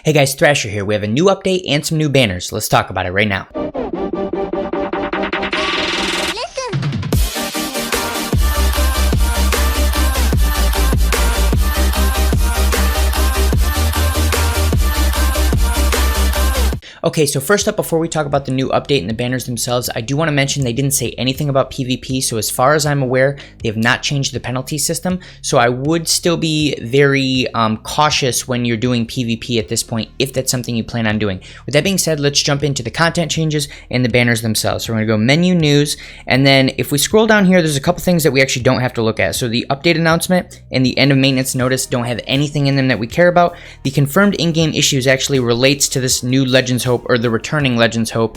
Hey guys, Thrasher here. We have a new update and some new banners. Let's talk about it right now. Okay, so first up, before we talk about the new update and the banners themselves, I do want to mention they didn't say anything about PvP, so as far as I'm aware, they have not changed the penalty system, so I would still be very cautious when you're doing PvP at this point, if that's something you plan on doing. With that being said, let's jump into the content changes and the banners themselves. So we're going to go menu, news, and then if we scroll down here, there's a couple things that we actually don't have to look at. So the update announcement and the end of maintenance notice don't have anything in them that we care about. The confirmed in-game issues actually relates to this new Legends Hope, or the returning Legends Hope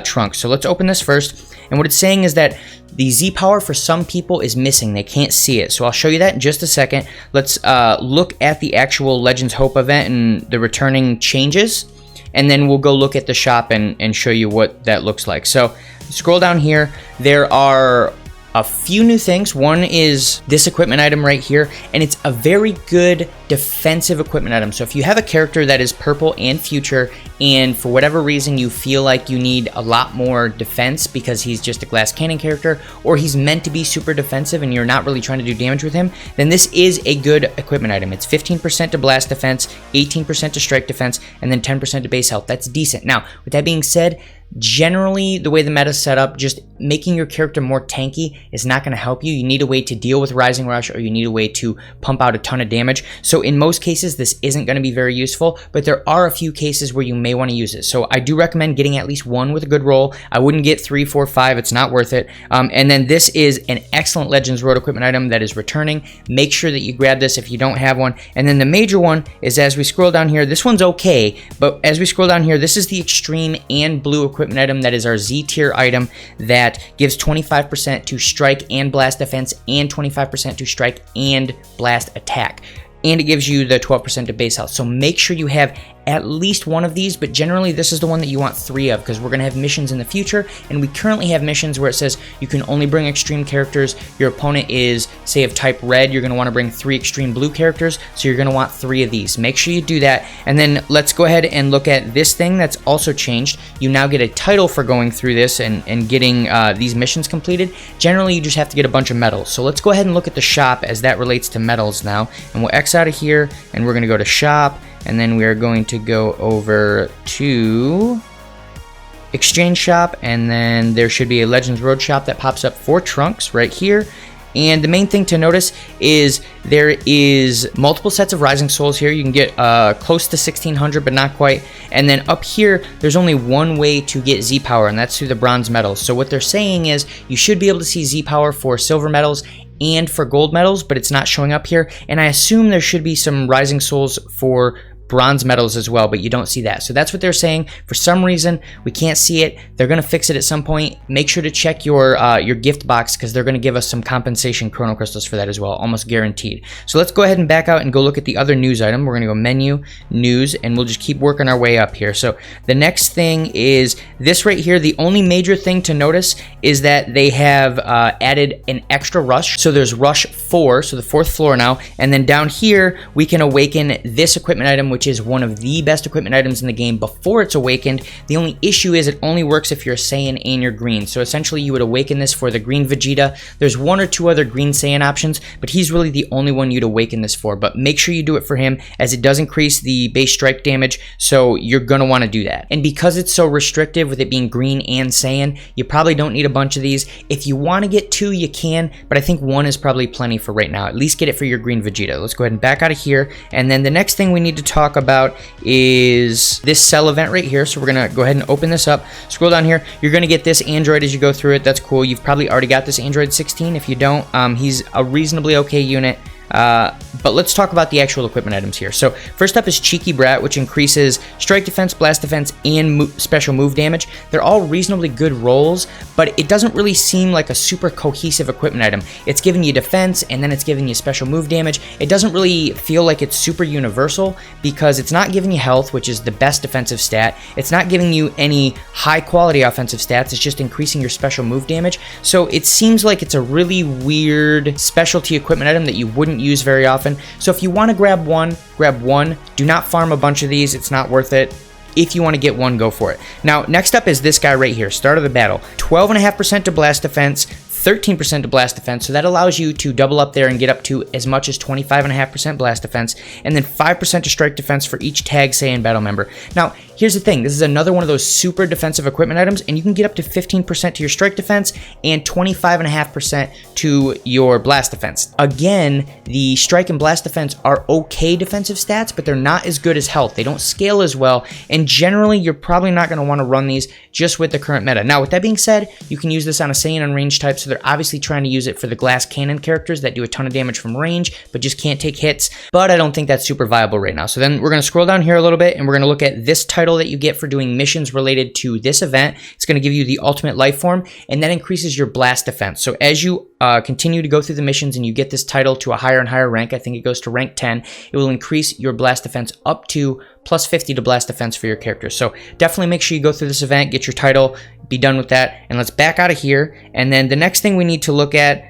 trunk. So let's open this first, and what it's saying is that the Z power for some people is missing. They can't see it, so I'll show you that in just a second. Let's look at the actual Legends Hope event and the returning changes, and then we'll go look at the shop and show you what that looks like. So scroll down here, there are a few new things. One is this equipment item right here, and it's a very good defensive equipment item. So if you have a character that is purple and future, and for whatever reason you feel like you need a lot more defense because he's just a glass cannon character, or he's meant to be super defensive and you're not really trying to do damage with him, then this is a good equipment item. It's 15% to blast defense, 18% to strike defense, and then 10% to base health. That's decent. Now, with that being said, generally, the way the meta is set up, just making your character more tanky is not going to help you. You need a way to deal with Rising Rush, or you need a way to pump out a ton of damage. So in most cases, this isn't going to be very useful, but there are a few cases where you may want to use it. So I do recommend getting at least one with a good roll. I wouldn't get 3, 4, 5. It's not worth it. And then this is an excellent Legends Road equipment item that is returning. Make sure that you grab this if you don't have one. And then the major one is, as we scroll down here, this one's okay, but as we scroll down here, this is the Extreme and Blue equipment item that is our Z tier item that gives 25% to strike and blast defense and 25% to strike and blast attack. And it gives you the 12% to base health. So make sure you have at least one of these, but generally this is the one that you want 3 of, because we're going to have missions in the future, and we currently have missions where it says you can only bring extreme characters. Your opponent is, say, of type red, you're going to want to bring 3 extreme blue characters, so you're going to want 3 of these. Make sure you do that. And then let's go ahead and look at this thing that's also changed. You now get a title for going through this and getting these missions completed. Generally, you just have to get a bunch of medals. So let's go ahead and look at the shop as that relates to medals now, and we'll X out of here, and we're going to go to shop, and then we are going to go over to Exchange Shop, and then there should be a Legends Road shop that pops up for trunks right here. And the main thing to notice is there is multiple sets of Rising Souls here. You can get close to 1600, but not quite. And then up here, there's only one way to get Z power, and that's through the bronze medals. So what they're saying is you should be able to see Z power for silver medals and for gold medals, but it's not showing up here. And I assume there should be some Rising Souls for bronze medals as well, but you don't see that. So that's what they're saying. For some reason, we can't see it. They're going to fix it at some point. Make sure to check your gift box, because they're going to give us some compensation chrono crystals for that as well, almost guaranteed. So let's go ahead and back out and go look at the other news item. We're going to go menu, news, and we'll just keep working our way up here. So the next thing is this right here. The only major thing to notice is that they have added an extra rush. So there's rush 4, so the 4th floor now, and then down here we can awaken this equipment item, which is one of the best equipment items in the game before it's awakened. The only issue is it only works if you're Saiyan and you're green. So essentially you would awaken this for the green Vegeta. There's 1 or 2 other green Saiyan options, but he's really the only one you'd awaken this for. But make sure you do it for him, as it does increase the base strike damage, so you're going to want to do that. And because it's so restrictive with it being green and Saiyan, you probably don't need a bunch of these. If you want to get 2, you can, but I think 1 is probably plenty for right now. At least get it for your green Vegeta. Let's go ahead and back out of here. And then the next thing we need to talk about is this sell event right here. So we're going to go ahead and open this up. Scroll down here. You're going to get this android as you go through it. That's cool. You've probably already got this android 16. If you don't, he's a reasonably okay unit. But let's talk about the actual equipment items here. So first up is Cheeky Brat, which increases strike defense, blast defense, and special move damage. They're all reasonably good rolls, but it doesn't really seem like a super cohesive equipment item. It's giving you defense, and then it's giving you special move damage. It doesn't really feel like it's super universal, because it's not giving you health, which is the best defensive stat. It's not giving you any high quality offensive stats. It's just increasing your special move damage. So it seems like it's a really weird specialty equipment item that you wouldn't wouldn't use very often. So if you want to grab one, grab one. Do not farm a bunch of these. It's not worth it. If you want to get one, go for it. Now, next up is this guy right here, start of the battle. 12.5% to blast defense, 13% to blast defense, so that allows you to double up there and get up to as much as 25.5% blast defense, and then 5% to strike defense for each tag Saiyan battle member. Now, here's the thing, this is another one of those super defensive equipment items, and you can get up to 15% to your strike defense and 25.5% to your blast defense. Again, the strike and blast defense are okay defensive stats, but they're not as good as health. They don't scale as well, and generally, you're probably not going to want to run these just with the current meta. Now, with that being said, you can use this on a Saiyan on range type, so they're obviously trying to use it for the glass cannon characters that do a ton of damage from range, but just can't take hits, but I don't think that's super viable right now. So then we're going to scroll down here a little bit, and we're going to look at this title that you get for doing missions related to this event. It's going to give you the ultimate life form, and that increases your blast defense. So as you continue to go through the missions and you get this title to a higher and higher rank, I think it goes to rank 10, it will increase your blast defense up to plus 50 to blast defense for your character. So definitely make sure you go through this event, get your title, be done with that, and let's back out of here. And then the next thing we need to look at,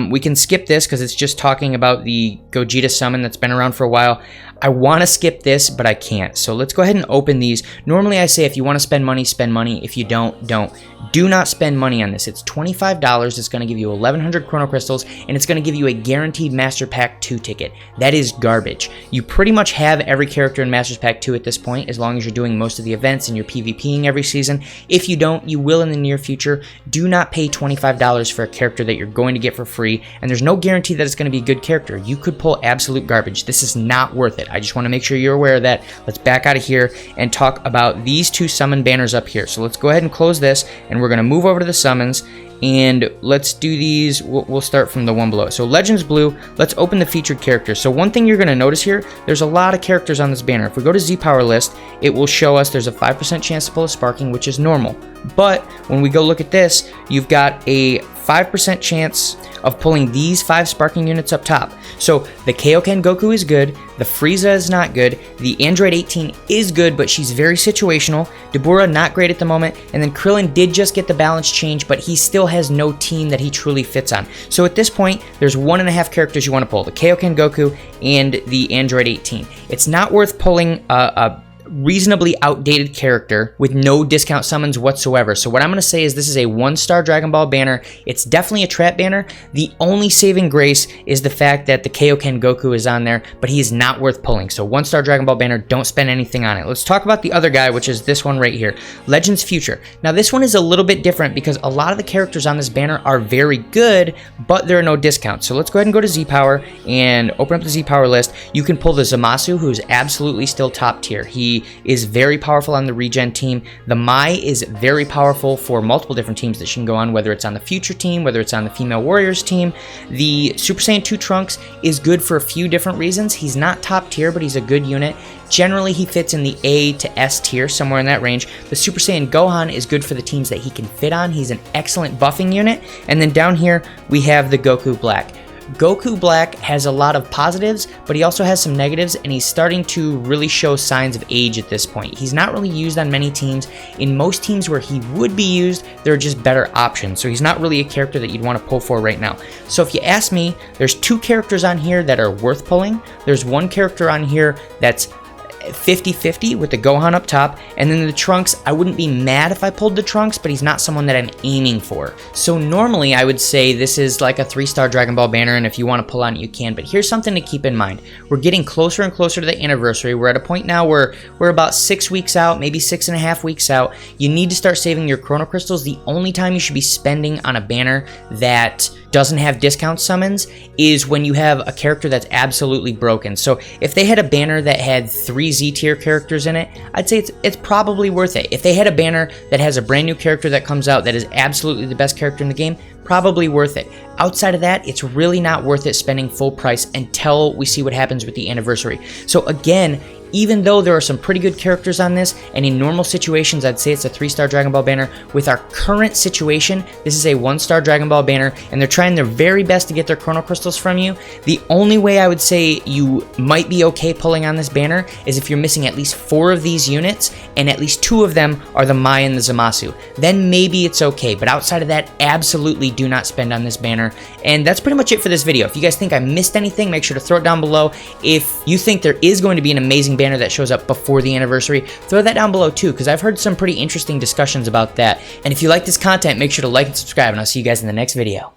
we can skip this because it's just talking about the Gogeta Summon that's been around for a while. I want to skip this, but I can't. So let's go ahead and open these. Normally I say if you want to spend money, spend money. If you don't, don't. Do not spend money on this. It's $25. It's going to give you 1,100 Chrono Crystals, and it's going to give you a guaranteed Master Pack 2 ticket. That is garbage. You pretty much have every character in Master Pack 2 at this point, as long as you're doing most of the events and you're PvPing every season. If you don't, you will in the near future. Do not pay $25 for a character that you're going to get for free, and there's no guarantee that it's going to be a good character. You could pull absolute garbage. This is not worth it. I just want to make sure you're aware of that. Let's back out of here and talk about these two summon banners up here. So let's go ahead and close this, and we're going to move over to the summons, and let's do these. We'll start from the one below. So Legends Blue, let's open the featured characters. So one thing you're going to notice here, there's a lot of characters on this banner. If we go to Z Power list, it will show us there's a 5% chance to pull a Sparking, which is normal. But when we go look at this, you've got a 5% chance of pulling these 5 Sparking units up top. So the Kaioken Goku is good, the Frieza is not good, the Android 18 is good, but she's very situational, Dabura not great at the moment, and then Krillin did just get the balance change, but he still has no team that he truly fits on. So at this point, there's 1.5 characters you want to pull, the Kaioken Goku and the Android 18. It's not worth pulling a reasonably outdated character with no discount summons whatsoever. So what I'm going to say is this is a 1-star Dragon Ball banner. It's definitely a trap banner. The only saving grace is the fact that the Kaioken Goku is on there, but he is not worth pulling. So 1-star Dragon Ball banner, don't spend anything on it. Let's talk about the other guy, which is this one right here, Legends Future. Now this one is a little bit different because a lot of the characters on this banner are very good, but there are no discounts. So let's go ahead and go to Z Power and open up the Z Power list. You can pull the Zamasu, who's absolutely still top tier. He is very powerful on the regen team. The Mai is very powerful for multiple different teams that she can go on, whether it's on the Future team, whether it's on the Female Warriors team. The Super Saiyan 2 Trunks is good for a few different reasons. He's not top tier, but he's a good unit. Generally, he fits in the A to S tier, somewhere in that range. The Super Saiyan Gohan is good for the teams that he can fit on. He's an excellent buffing unit. And then down here, we have the Goku Black. Goku Black has a lot of positives, but he also has some negatives, and he's starting to really show signs of age at this point. He's not really used on many teams. In most teams where he would be used, there are just better options, so he's not really a character that you'd want to pull for right now. So if you ask me, there's 2 characters on here that are worth pulling. There's 1 character on here that's 50-50 with the Gohan up top, and then the Trunks, I wouldn't be mad if I pulled the Trunks, but he's not someone that I'm aiming for. So normally I would say this is like a 3-star Dragon Ball banner, and if you want to pull on it, you can, but here's something to keep in mind. We're getting closer and closer to the anniversary. We're at a point now where we're about 6 weeks out, maybe 6.5 weeks out. You need to start saving your Chrono Crystals. The only time you should be spending on a banner that doesn't have discount summons is when you have a character that's absolutely broken. So if they had a banner that had 3 Z tier characters in it, I'd say it's probably worth it. If they had a banner that has a brand new character that comes out that is absolutely the best character in the game, probably worth it. Outside of that, it's really not worth it spending full price until we see what happens with the anniversary. So again, even though there are some pretty good characters on this, and in normal situations I'd say it's a 3-star Dragon Ball banner, with our current situation, this is a 1-star Dragon Ball banner, and they're trying their very best to get their Chrono Crystals from you. The only way I would say you might be okay pulling on this banner is if you're missing at least 4 of these units, and at least 2 of them are the Mai and the Zamasu. Then maybe it's okay, but outside of that, absolutely do not spend on this banner. And that's pretty much it for this video. If you guys think I missed anything, make sure to throw it down below. If you think there is going to be an amazing banner that shows up before the anniversary, throw that down below too, because I've heard some pretty interesting discussions about that. And if you like this content, make sure to like and subscribe, and I'll see you guys in the next video.